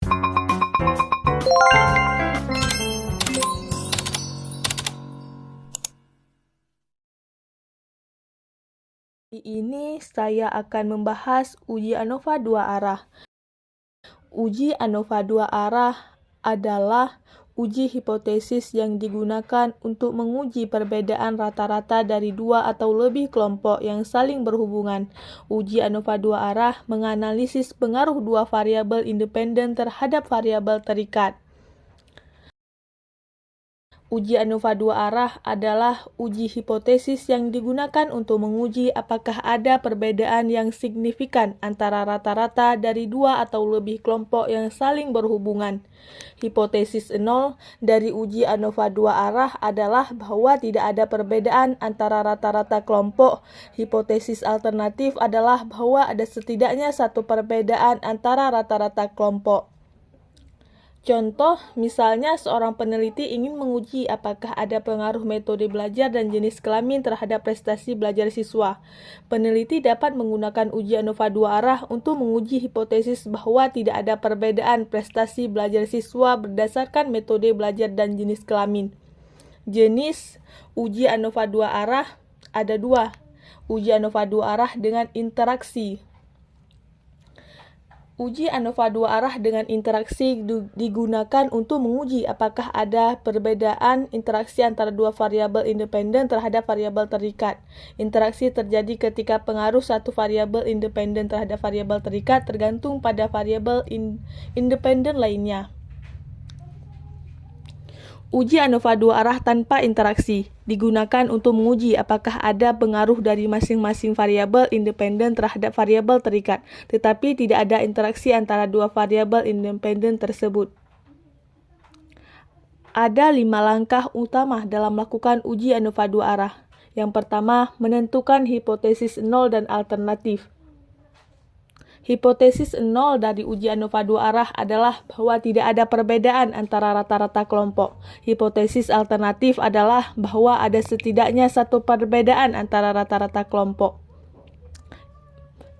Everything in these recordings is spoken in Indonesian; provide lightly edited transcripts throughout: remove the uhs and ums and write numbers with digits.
Di ini saya akan membahas uji ANOVA dua arah. Uji ANOVA dua arah adalah uji hipotesis yang digunakan untuk menguji perbedaan rata-rata dari dua atau lebih kelompok yang saling berhubungan. Uji ANOVA dua arah menganalisis pengaruh dua variabel independen terhadap variabel terikat. Uji ANOVA dua arah adalah uji hipotesis yang digunakan untuk menguji apakah ada perbedaan yang signifikan antara rata-rata dari dua atau lebih kelompok yang saling berhubungan. Hipotesis 0 dari uji ANOVA dua arah adalah bahwa tidak ada perbedaan antara rata-rata kelompok. Hipotesis alternatif adalah bahwa ada setidaknya satu perbedaan antara rata-rata kelompok. Contoh, misalnya seorang peneliti ingin menguji apakah ada pengaruh metode belajar dan jenis kelamin terhadap prestasi belajar siswa. Peneliti dapat menggunakan uji ANOVA dua arah untuk menguji hipotesis bahwa tidak ada perbedaan prestasi belajar siswa berdasarkan metode belajar dan jenis kelamin. Jenis uji ANOVA dua arah ada dua. Uji ANOVA dua arah dengan interaksi. Uji ANOVA dua arah dengan interaksi digunakan untuk menguji apakah ada perbedaan interaksi antara dua variabel independen terhadap variabel terikat. Interaksi terjadi ketika pengaruh satu variabel independen terhadap variabel terikat tergantung pada variabel independen lainnya. Uji ANOVA dua arah tanpa interaksi digunakan untuk menguji apakah ada pengaruh dari masing-masing variabel independen terhadap variabel terikat, tetapi tidak ada interaksi antara dua variabel independen tersebut. Ada 5 langkah utama dalam melakukan uji ANOVA dua arah. Yang pertama, menentukan hipotesis 0 dan alternatif. Hipotesis 0 dari uji ANOVA dua arah adalah bahwa tidak ada perbedaan antara rata-rata kelompok. Hipotesis alternatif adalah bahwa ada setidaknya satu perbedaan antara rata-rata kelompok.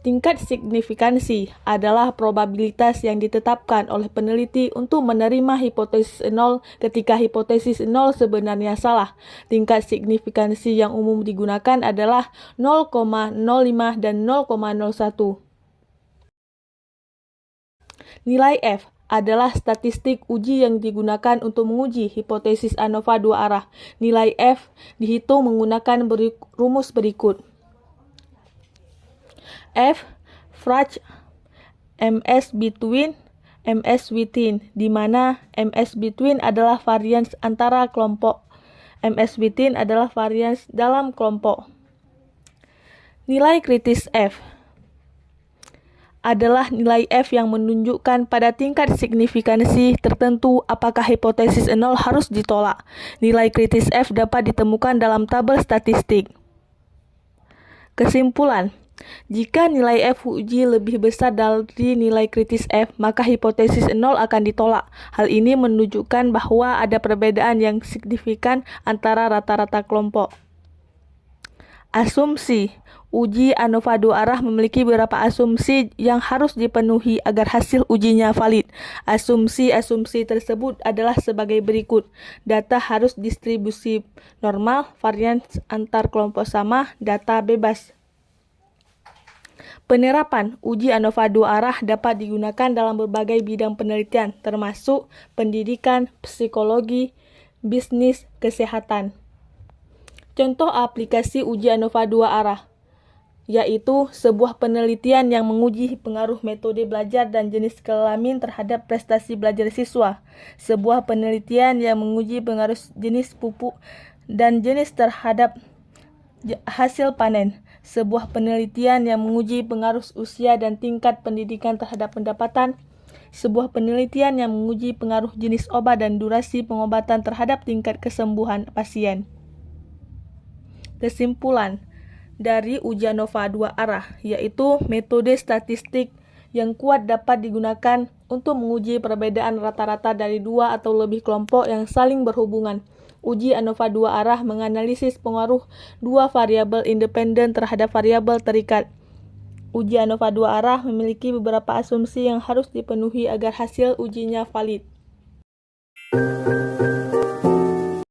Tingkat signifikansi adalah probabilitas yang ditetapkan oleh peneliti untuk menerima hipotesis 0 ketika hipotesis 0 sebenarnya salah. Tingkat signifikansi yang umum digunakan adalah 0,05 dan 0,01. Nilai F adalah statistik uji yang digunakan untuk menguji hipotesis ANOVA dua arah. Nilai F dihitung menggunakan rumus berikut. F, Frage, MS between, MS within, di mana MS between adalah varians antara kelompok. MS within adalah varians dalam kelompok. Nilai kritis F adalah nilai F yang menunjukkan pada tingkat signifikansi tertentu apakah hipotesis 0 harus ditolak. Nilai kritis F dapat ditemukan dalam tabel statistik. Kesimpulan, jika nilai F uji lebih besar dari nilai kritis F, maka hipotesis 0 akan ditolak. Hal ini menunjukkan bahwa ada perbedaan yang signifikan antara rata-rata kelompok. Asumsi. Uji ANOVA dua arah memiliki beberapa asumsi yang harus dipenuhi agar hasil ujinya valid. Asumsi-asumsi tersebut adalah sebagai berikut. Data harus distribusi normal, varians antar kelompok sama, data bebas. Penerapan uji ANOVA dua arah dapat digunakan dalam berbagai bidang penelitian, termasuk pendidikan, psikologi, bisnis, kesehatan. Contoh aplikasi uji ANOVA dua arah, yaitu sebuah penelitian yang menguji pengaruh metode belajar dan jenis kelamin terhadap prestasi belajar siswa. Sebuah penelitian yang menguji pengaruh jenis pupuk dan jenis terhadap hasil panen. Sebuah penelitian yang menguji pengaruh usia dan tingkat pendidikan terhadap pendapatan. Sebuah penelitian yang menguji pengaruh jenis obat dan durasi pengobatan terhadap tingkat kesembuhan pasien. Kesimpulan dari uji ANOVA dua arah, yaitu metode statistik yang kuat dapat digunakan untuk menguji perbedaan rata-rata dari dua atau lebih kelompok yang saling berhubungan. Uji ANOVA dua arah menganalisis pengaruh dua variabel independen terhadap variabel terikat. Uji ANOVA dua arah memiliki beberapa asumsi yang harus dipenuhi agar hasil ujinya valid.